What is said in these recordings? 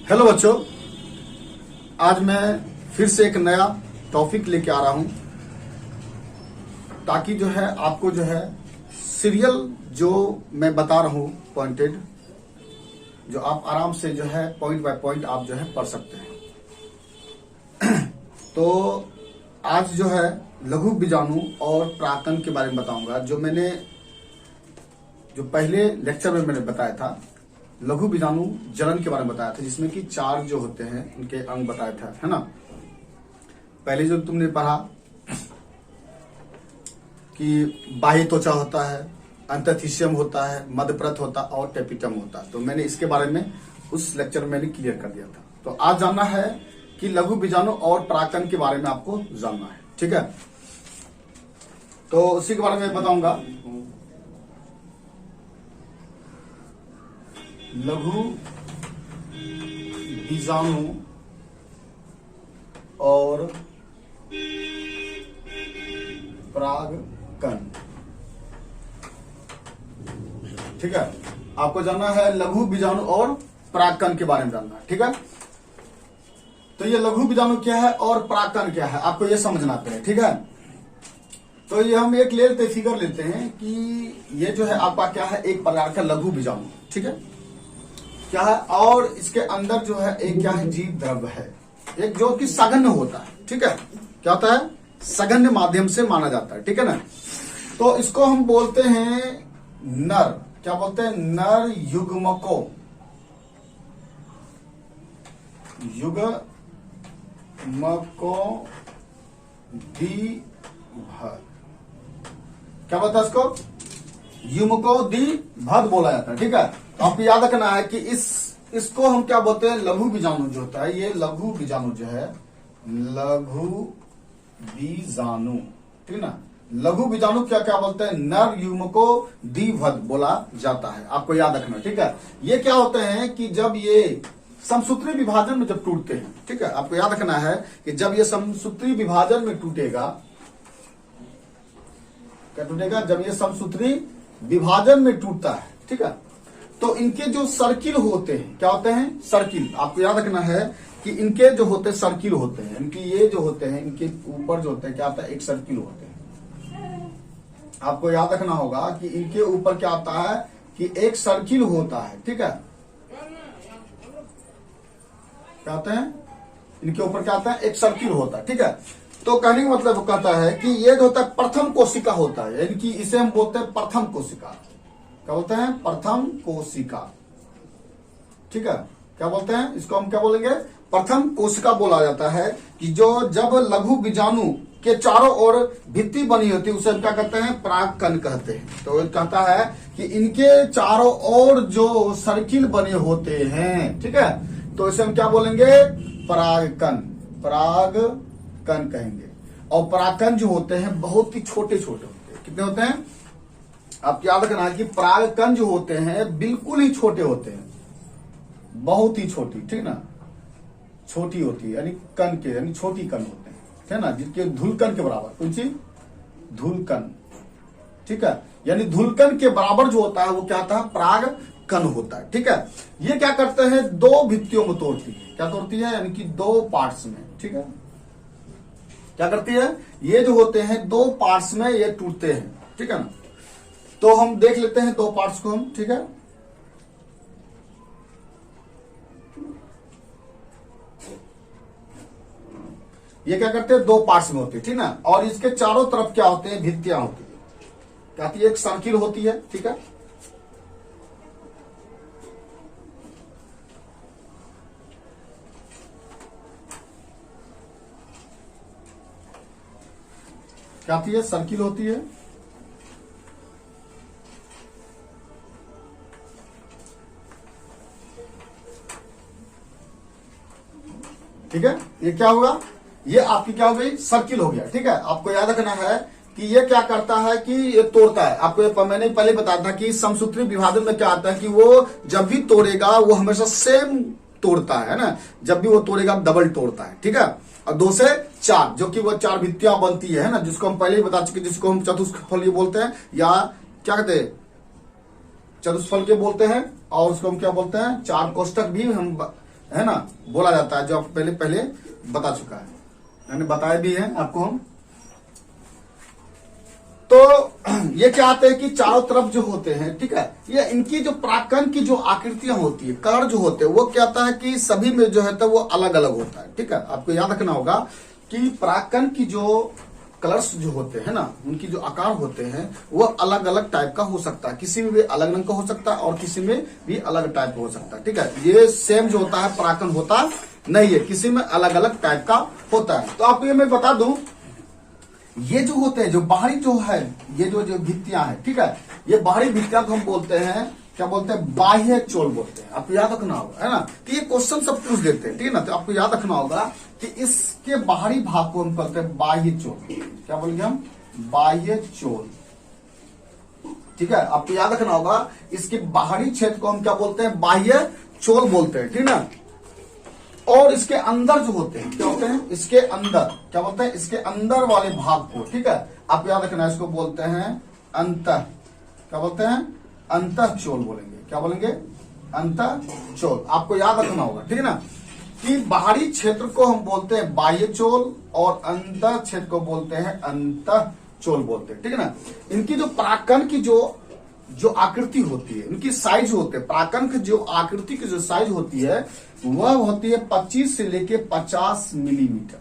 Hello बच्चों, आज मैं फिर से एक नया टॉपिक लेके आ रहा हूं ताकि जो है आपको जो है सीरियल जो मैं बता रहा हूं पॉइंटेड, जो आप आराम से जो है पॉइंट बाय पॉइंट आप जो है पढ़ सकते हैं। तो आज जो है लघु बीजाणु और परागकण के बारे में बताऊंगा। जो पहले लेक्चर में मैंने बताया था, लघु बीजाणु जनन के बारे में बताया था, जिसमें कि 4 जो होते हैं उनके अंग बताया था, है ना। पहले जो तुमने पढ़ा कि बाह्य त्वचा होता है, अंतःथिशियम होता है, मध्यप्रथ होता है और टेपिटम होता है। तो मैंने इसके बारे में उस लेक्चर में मैंने क्लियर कर दिया था। तो आज जानना है कि लघु बीजाणु और परागकण के बारे में आपको जानना है, ठीक है। तो उसी के बारे में बताऊंगा। लघु बीजाणु और परागकण, ठीक है। आपको जानना है लघु बीजाणु और परागकण के बारे में जानना है, ठीक है। तो ये लघु बीजाणु क्या है और परागकण क्या है, आपको ये समझना पड़ेगा, ठीक है। तो ये हम एक ले लेते फिगर लेते हैं कि ये जो है आपका क्या है, एक प्रकार का लघु बीजाणु, ठीक है, क्या है। और इसके अंदर जो है एक क्या है, जीव द्रव्य है, एक जो कि सघन्य होता है, ठीक है। क्या होता है, सघन्य माध्यम से माना जाता है, ठीक है ना। तो इसको हम बोलते हैं नर, क्या बोलते हैं, नर युग्मको, द्विभद, क्या बोलता है इसको, युग्मको द्विभद बोला जाता है, ठीक है। आपको याद रखना है कि इसको हम क्या बोलते हैं, लघु बीजाणु जो होता है, ये लघु बीजाणु जो है, लघु बीजाणु, ठीक ना। लघु बीजाणु क्या क्या बोलते हैं, नर युग्मको द्विभद बोला जाता है, आपको याद रखना, ठीक है। ये क्या होते हैं कि जब ये समसूत्री विभाजन में जब टूटते हैं, ठीक है, आपको याद रखना है कि जब ये समसूत्री विभाजन में टूटेगा, क्या टूटेगा, जब ये समसूत्री विभाजन में टूटता है, ठीक है, तो इनके जो सर्किल होते हैं, क्या होते हैं, सर्किल। आपको याद रखना है कि इनके जो होते हैं सर्किल होते हैं, इनकी ये जो होते हैं, इनके ऊपर जो होते हैं क्या होता है, एक सर्किल होते हैं। आपको याद रखना होगा कि इनके ऊपर क्या होता है कि एक सर्किल होता है, ठीक है। क्या होते हैं, इनके ऊपर क्या होता है, एक सर्किल होता है, ठीक है। तो कहने का मतलब कहता है कि ये जो होता है प्रथम कोशिका होता है, यानी कि इसे हम बोलते हैं प्रथम कोशिका। क्या बोलते हैं, प्रथम कोशिका, ठीक है। क्या बोलते हैं इसको, हम क्या बोलेंगे, प्रथम कोशिका बोला जाता है। कि जो जब लघु बीजाणु के चारों ओर भित्ति बनी होती है, उसे हम क्या कहते हैं, परागकण कहते हैं। तो कहता है कि इनके चारों ओर जो सर्किल बने होते हैं, ठीक है, तो इसे हम क्या बोलेंगे, परागकण, परागकण कहेंगे। और परागकण जो होते हैं बहुत ही छोटे छोटे होते हैं। कितने होते हैं, आप याद रखना है कि परागकण जो होते हैं बिल्कुल ही छोटे होते हैं, बहुत ही छोटी, ठीक ना, छोटी होती है, यानी कण के, यानी छोटी कण होते हैं, है ना, जिसके धूलकण के बराबर, कौन सी, धूलकण, ठीक है। यानी धूलकण के बराबर जो होता है वो क्या होता है, परागकण होता है, ठीक है। ये क्या करते हैं, 2 भित्तियों में तोड़ती है, क्या तोड़ती है, यानी कि 2 पार्ट्स में, ठीक है। क्या करती है, ये जो होते हैं 2 पार्ट्स में ये टूटते हैं, ठीक है ना। तो हम देख लेते हैं 2 पार्ट्स को हम, ठीक है। ये क्या करते हैं, 2 पार्ट्स में होते हैं, ठीक ना। और इसके चारों तरफ क्या होते हैं, भित्तियां होती है, क्या होती है, एक सर्किल होती है, ठीक है। क्या होती है, सर्किल होती है, ठीक है। ये क्या होगा, ये आपकी क्या हो गई, सर्किल हो गया, ठीक है। आपको याद रखना है कि ये क्या करता है कि ये तोड़ता है। आपको मैंने पहले बताया था कि समसूत्री विभाजन में क्या आता है कि वो जब भी तोड़ेगा वो हमेशा सेम तोड़ता है ना, जब भी वो तोड़ेगा डबल तोड़ता है, ठीक है। और 2 से 4 जो कि वो 4 भित्तियां बनती है ना, जिसको हम पहले ही बता चुके, जिसको हम चतुष्फलकीय बोलते हैं, या क्या कहते हैं, चतुष्फलकीय बोलते हैं। और उसको हम क्या बोलते हैं, 4 कोष्टक भी हम है ना, बोला जाता है, जो आपको पहले पहले बता चुका है, मैंने बताया भी है आपको हम। तो ये क्या आते हैं कि चारों तरफ जो होते हैं, ठीक है, ये इनकी जो परागकण की जो आकृतियां होती है, कलर जो होते हैं, वो क्या होता है कि सभी में जो है तो वो अलग अलग होता है। ठीक है, आपको याद रखना होगा कि परागकण की जो कलर्स जो होते हैं ना, उनकी जो आकार होते हैं वो अलग अलग टाइप का हो सकता है, किसी में भी अलग रंग का हो सकता है और किसी में भी अलग टाइप का हो सकता है। ठीक है, ये सेम जो होता है परागकण होता नहीं है, किसी में अलग अलग टाइप का होता है। तो आपको ये मैं बता दूं, ये जो होते हैं, जो बाहरी जो है, ये जो भित्तियां हैं, ठीक है, ये बाहरी भित्तियां को हम बोलते हैं, क्या बोलते हैं, बाह्य चोल बोलते हैं। आपको याद रखना होगा, है ना, तो ये क्वेश्चन सब पूछ देते हैं, ठीक है ना। तो आपको याद रखना होगा कि इसके बाहरी भाग को हम कहते हैं बाह्य चोल। क्या बोलेंगे हम, बाह्य चोल। ठीक है, आपको याद रखना होगा, इसके बाहरी क्षेत्र को हम क्या बोलते हैं, बाह्य चोल बोलते हैं, ठीक ना। और इसके अंदर जो होते हैं क्या होते हैं, इसके अंदर क्या बोलते हैं, इसके अंदर वाले भाग को, ठीक है, आप याद रखना, इसको बोलते हैं अंतः, क्या बोलते हैं, अंतः चोल बोलेंगे। क्या बोलेंगे, अंतः चोल। आपको याद रखना होगा, ठीक है ना, कि बाहरी क्षेत्र को हम बोलते हैं बाह्य चोल और अंतः क्षेत्र को बोलते हैं अंतः चोल बोलते हैं, ठीक है ना। इनकी जो परागकण की जो आकृति होती है, उनकी साइज होते हैं, परागकण की जो आकृति की जो साइज होती है वह होती है 25 से लेके 50 मिलीमीटर।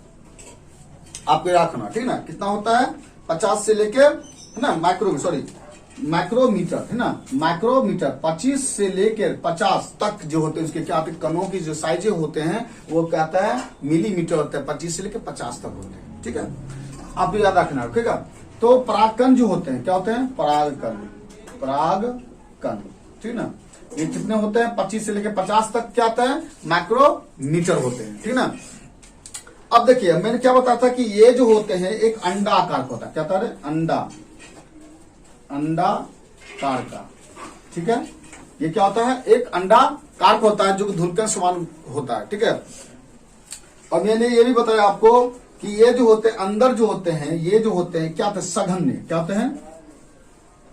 आपको याद रखना, ठीक है ना, कितना होता है, 50 से लेके, है ना, माइक्रोमीटर, है ना, माइक्रोमीटर 25 से लेकर 50 तक जो होते हैं, उसके क्या होते हैं, कणों की जो साइजें होते हैं वो कहता है मिलीमीटर होता है, 25 से लेकर 50 तक होते हैं। ठीक है, आपको याद रखना, ठीक है। तो परागकण जो होते हैं क्या होते हैं, परागकण, ठीक ना, ये कितने होते हैं, 25 से लेकर 50 तक क्या आता है, माइक्रोमीटर होते हैं, ठीक ना। अब देखिए, मैंने क्या बताया था कि ये जो होते हैं एक अंडा आकार का होता है, क्या होता है, अंडाकार का, ठीक है, ये क्या होता है, एक अंडाकार का होता है जो धुलकन समान होता है, ठीक है। और मैंने ये भी बताया आपको कि ये जो होते हैं अंदर जो होते हैं, ये जो होते हैं क्या होते हैं, सघन, क्या होते हैं,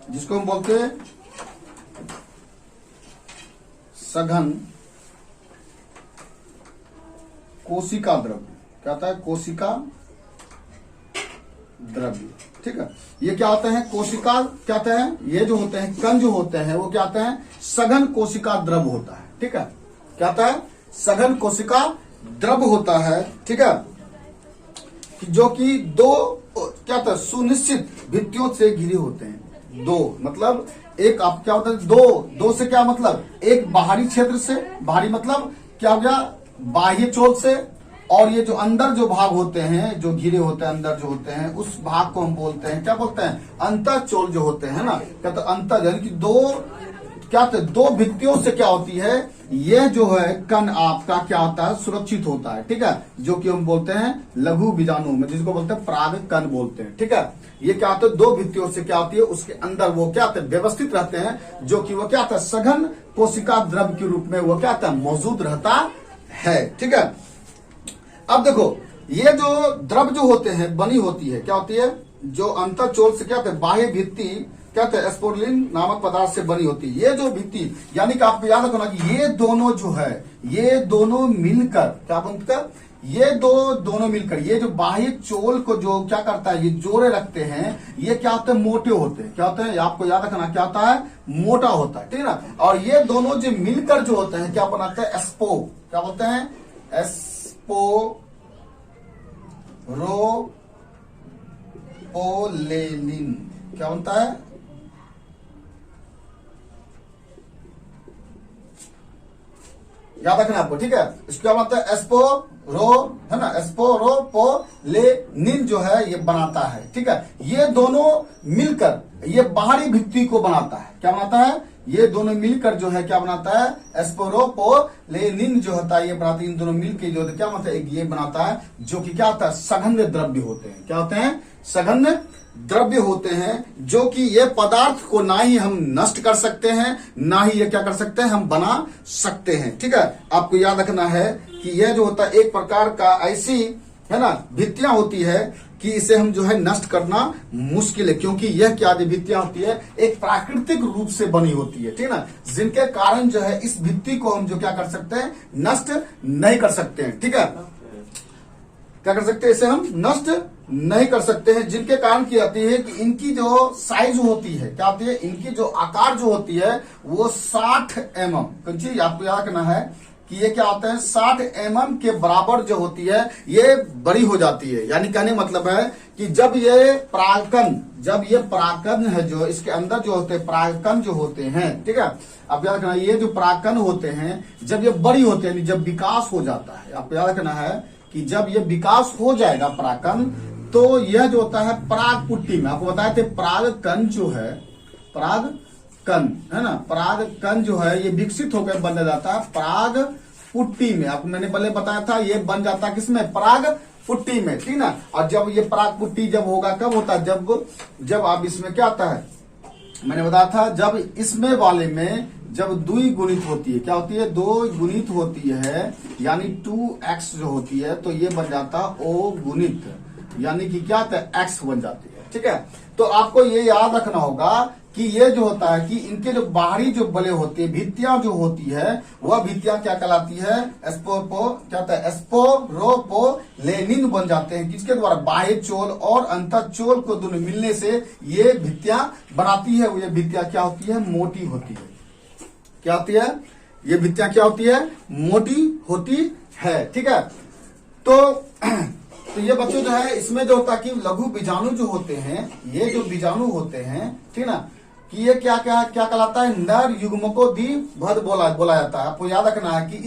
जिसको हम बोलते हैं सघन कोशिका द्रव्य। क्या होता है, कोशिका द्रव्य, ठीक है। ये क्या होते हैं, कोशिका, क्या होते हैं, ये जो होते हैं कण जो होते हैं वो क्या होते हैं, सघन कोशिका द्रव्य होता है, ठीक है। क्या होता है, सघन कोशिका द्रव्य होता है, ठीक है, जो कि दो क्या होता है, सुनिश्चित भित्तियों से घिरे होते हैं। दो मतलब एक, आप क्या होता है, दो से क्या मतलब, एक बाहरी क्षेत्र से, बाहरी मतलब क्या हो गया, बाह्य चोल से, और ये जो अंदर जो भाग होते हैं जो घिरे होते हैं, अंदर जो होते हैं उस भाग को हम बोलते हैं, क्या बोलते हैं, अंतः चोल जो होते हैं ना। क्या तो अंतर, यानी कि दो क्या होते हैं, दो भित्तियों से क्या होती है, ये जो है कण आपका क्या होता है, सुरक्षित होता है, ठीक है, जो कि हम बोलते हैं लघु बीजाणु में, जिसको बोलते हैं परागकण बोलते हैं, ठीक है। ये क्या होता है, दो भित्तियों से क्या होती है, उसके अंदर वो क्या होते हैं, व्यवस्थित रहते हैं, जो कि वो क्या होता है, सघन कोशिका द्रव्य के रूप में वो क्या होता है, मौजूद रहता है, ठीक है। अब देखो, ये जो द्रव्य जो होते हैं बनी होती है, क्या होती है, जो अंतर चोल से क्या होते हैं, बाह्य भित्ति क्या होते हैं, स्पोरुलिन नामक पदार्थ से बनी होती है। ये जो भित्ति, यानी कि आपको याद रखना कि ये दोनों जो है, ये दोनों मिलकर क्या बनकर, ये दोनों मिलकर ये जो बाह्य चोल को जो क्या करता है, ये जोड़े रखते हैं, ये क्या होते हैं, मोटे होते हैं, क्या होते हैं, आपको याद रखना, क्या होता है, मोटा होता है, ठीक है ना। और ये दोनों जो मिलकर जो होते हैं क्या बनाते हैं, एस्पो, क्या बोलते हैं, एस्पोरोपोलेनिन, क्या बनता है, याद रखना आपको, ठीक है। इसको क्या बनता है, एस्पोरो, है ना, एस्पोरोपोलेनिन जो है ये बनाता है, ठीक है। ये दोनों मिलकर ये बाहरी भित्ति को बनाता है, क्या बनाता है, ये दोनों मिलकर जो है क्या बनाता है, एस्पोरोपोलेनिन जो होता है ये बनाते हैं, इन दोनों मिलकर जो क्या बनता है, ये बनाता है, जो कि क्या होता है, सघन द्रव्य होते हैं। क्या होते हैं, सघन द्रव्य होते हैं, जो कि ये पदार्थ को ना ही हम नष्ट कर सकते हैं, ना ही ये क्या कर सकते हैं, हम बना सकते हैं, ठीक है। आपको याद रखना है कि यह जो होता है एक प्रकार का ऐसी है ना, भित्तियां होती है कि इसे हम जो है नष्ट करना मुश्किल है, क्योंकि यह क्या भित्तियां होती है, एक प्राकृतिक रूप से बनी होती है, ठीक है ना, जिनके कारण जो है इस भित्ति को हम जो क्या कर सकते हैं, नष्ट नहीं कर सकते हैं। ठीक है, क्या कर सकते हैं, इसे हम नष्ट नहीं कर सकते हैं, जिनके कारण की आती है कि इनकी जो साइज होती है, क्या होती है, इनकी जो आकार जो होती है वो 60 mm, चीज आपको याद रखना है कि ये क्या होता है, 60 mm के बराबर जो होती है ये बड़ी हो जाती है। यानी कहने मतलब है कि जब ये परागकण है, जो इसके अंदर जो होते हैं परागकण जो होते हैं, ठीक है, आप याद रखना, ये जो परागकण होते हैं जब ये बड़ी होते हैं, जब विकास हो जाता है, आपको याद रखना है कि जब ये विकास हो जाएगा परागकण, तो यह जो होता है पराग पुट्टी में, आपको बताए थे परागकण जो है, परागकण है ना, परागकण जो है ये विकसित होकर बन जाता है पराग पुट्टी में। आपको मैंने पहले बताया था ये बन जाता है किसमें, पराग पुट्टी में, ठीक ना। और जब ये पराग पुट्टी जब होगा, कब होता है, जब आप इसमें क्या आता है, मैंने बताया था जब इसमें वाले में जब द्विगुणित होती है, क्या होती है, 2 गुणित होती है, यानी 2x जो होती है, तो ये बन जाता है O गुणित, यानी कि क्या होता है, x बन जाती है। ठीक है, तो आपको ये याद रखना होगा कि ये जो होता है कि इनके जो बाहरी जो बले होते हैं, भित्तियां जो होती है, वह भित्तियां क्या कहलाती है, क्या होता है, एस्पोरोपोलेनिन बन जाते हैं, किसके द्वारा, बाह्य चोल और अंतःचोल को दोनों मिलने से ये भित्तियां बनाती है। ये भित्तियां क्या होती है, मोटी होती है, क्या होती है, ये भित्तियां क्या होती है, मोटी होती है। ठीक है, तो ये बच्चों जो है इसमें जो होता है कि लघु बीजाणु जो होते हैं, ये जो बीजाणु होते हैं, ठीक ना, कि ये क्या क्या क्या कहलाता है, नर युग्मको द्विभद बोला जाता है। आपको याद रखना है कि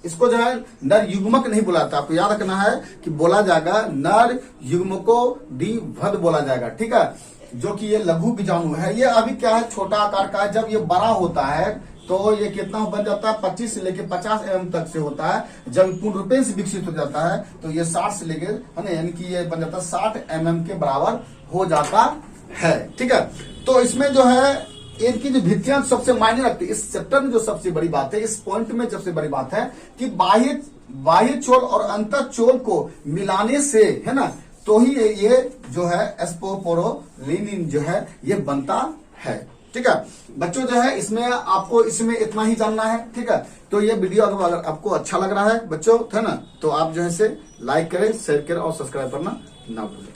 इसको जो है नर युग्मक नहीं बोला जाता, आपको याद रखना है कि बोला जाएगा नर युग्मको द्विभद बोला जाएगा। ठीक है, जो कि ये लघु बीजाणु है, ये अभी क्या है, छोटा आकार का है। जब ये बड़ा होता है तो ये कितना बन जाता है, 25 से लेकर 50 mm तक से होता है। जब पूर्ण रूपेण से विकसित हो जाता है तो ये 60 से लेकर, है ना, यानी कि ये बन जाता है 60 mm के बराबर हो जाता है। ठीक है, तो इसमें जो है इनकी जो भित्तियां सबसे मायने रखती है। इस चैप्टर में जो सबसे बड़ी बात है, इस पॉइंट में सबसे बड़ी बात है कि बाह्य चोल और अंतर चोल को मिलाने से, है ना, तो ही ये जो है एस्पोपोरोलिनिन जो है ये बनता है। ठीक है बच्चों, जो है इसमें आपको इसमें इतना ही जानना है। ठीक है, तो ये वीडियो अगर आपको अच्छा लग रहा है बच्चों, है ना, तो आप जो है इसे लाइक करें, शेयर करें और सब्सक्राइब करना ना भूलें।